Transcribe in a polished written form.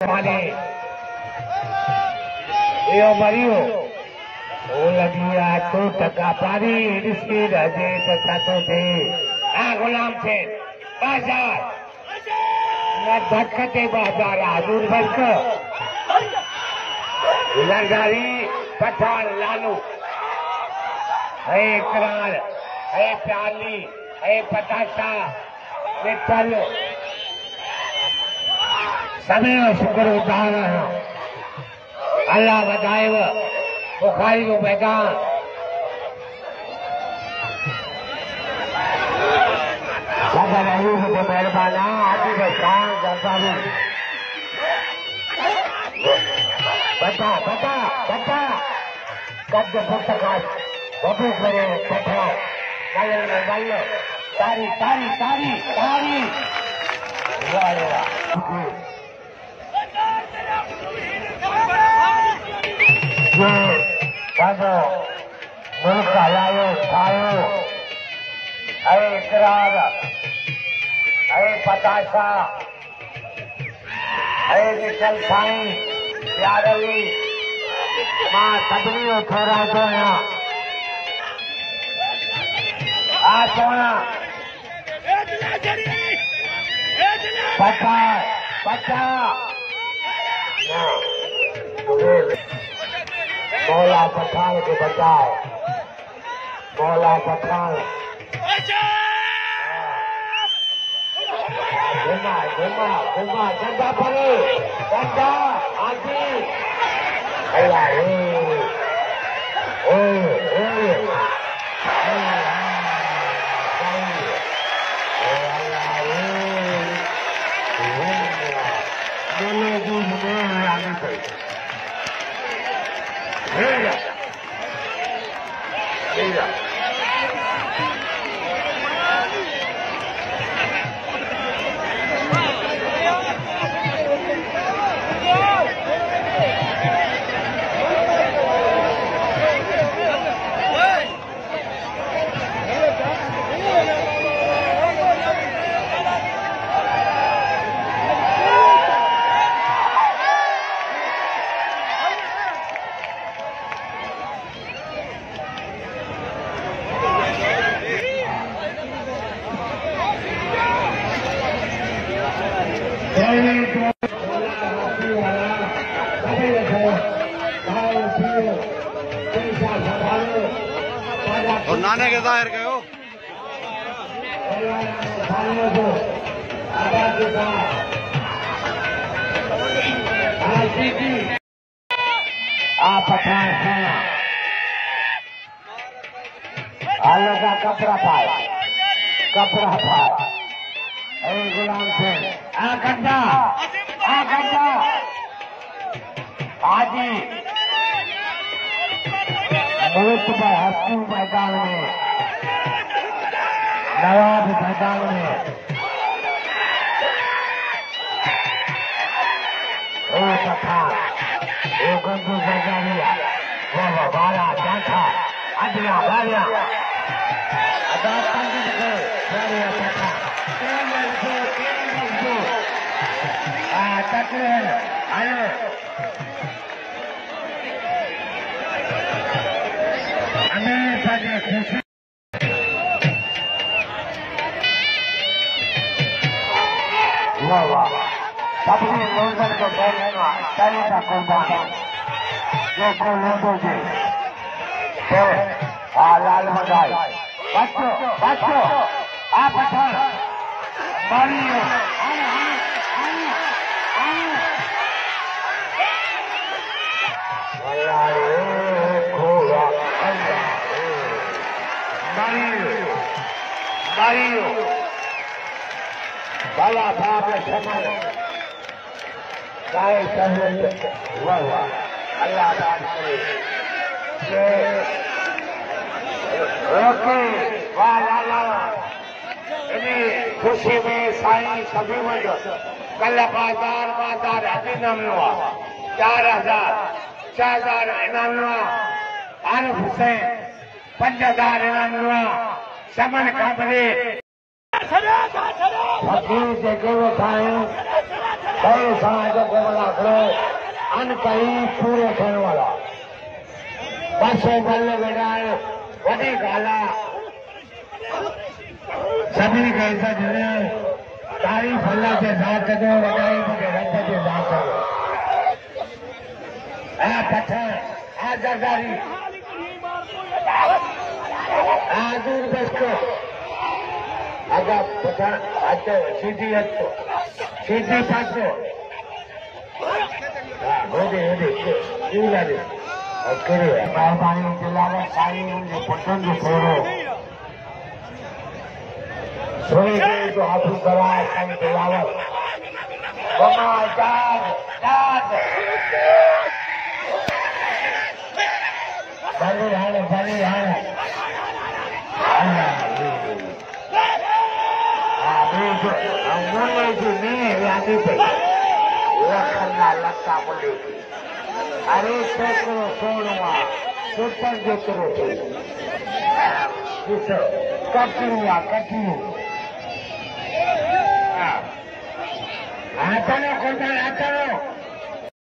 वाले यो मरियो वो लगिया तो टका पारी इसकी रजे तो थे गुलाम थे बाजार न धक्कते बाजार हजूर बस लंगारी पठान लालू है करार है प्याली है पताशा मित्तल समय शुक्र उदाहरण अल्लाह बताए बुखारी को मैदान मेहरबान आदि बता बता बता कद पुस्तकाश बबू करे बैठा तारी तारी तारी तारी मुल्क हलायो ठायो अरे इकरार अरे पताशा अरे निकल साईं प्यारवी मां सभिनी जो थोरा तो आ सोना पता पता मौला पठान को बचाओ मौला पठान घुमा घुमा घुमा चंदा पड़े चंदा आजी अल्लाह और नाने के जाहिर गए हो आलू का कपड़ा पाए गुलाम सिंह आ गड्ढा आजी मुल्क में हस्ती मैदान में नवाब मैदान में कथा वो गंदू बजारिया वो बारा जाता अदिया बारिया अदा पंडित को बारिया कथा तकरे आयो खुशी सभी लोगों को बोलना चाहिए कुर्बान जो को लोगों से लाल मगाई बच्चों आप मारियो मारियो बाला बाप समय गाय अल्लाह खुशी में साईं सभी वजह कल बाजार इनाम 4000 इनाम आरिफ हुसैन 5000 इनाम समन काबरे फकीर जेके वेठा आहियूं कई समाजों को बना करो अन कहीं पूरे खेल वाला बसों बल्ले बेटा वही गाला सभी कैसा जिन्हें तारीफ अल्लाह के साथ दो बधाई मुझे रब के साथ दो पत्थर जरदारी दूर बसको अगर पत्थर अच्छा सीधी हटो सीधी पासो मेहरबानी जिला साईं पुटन जो थोरो सोई गई तो हाथू करा साईं दिलावत बमा जाग भले हाणे यादी पई लखना लता बोले अरे छोकरो सोनवा सुपर जेतिरो ॾिसो कटियूं आहे कटियूं हथनो कोन्ह हथनो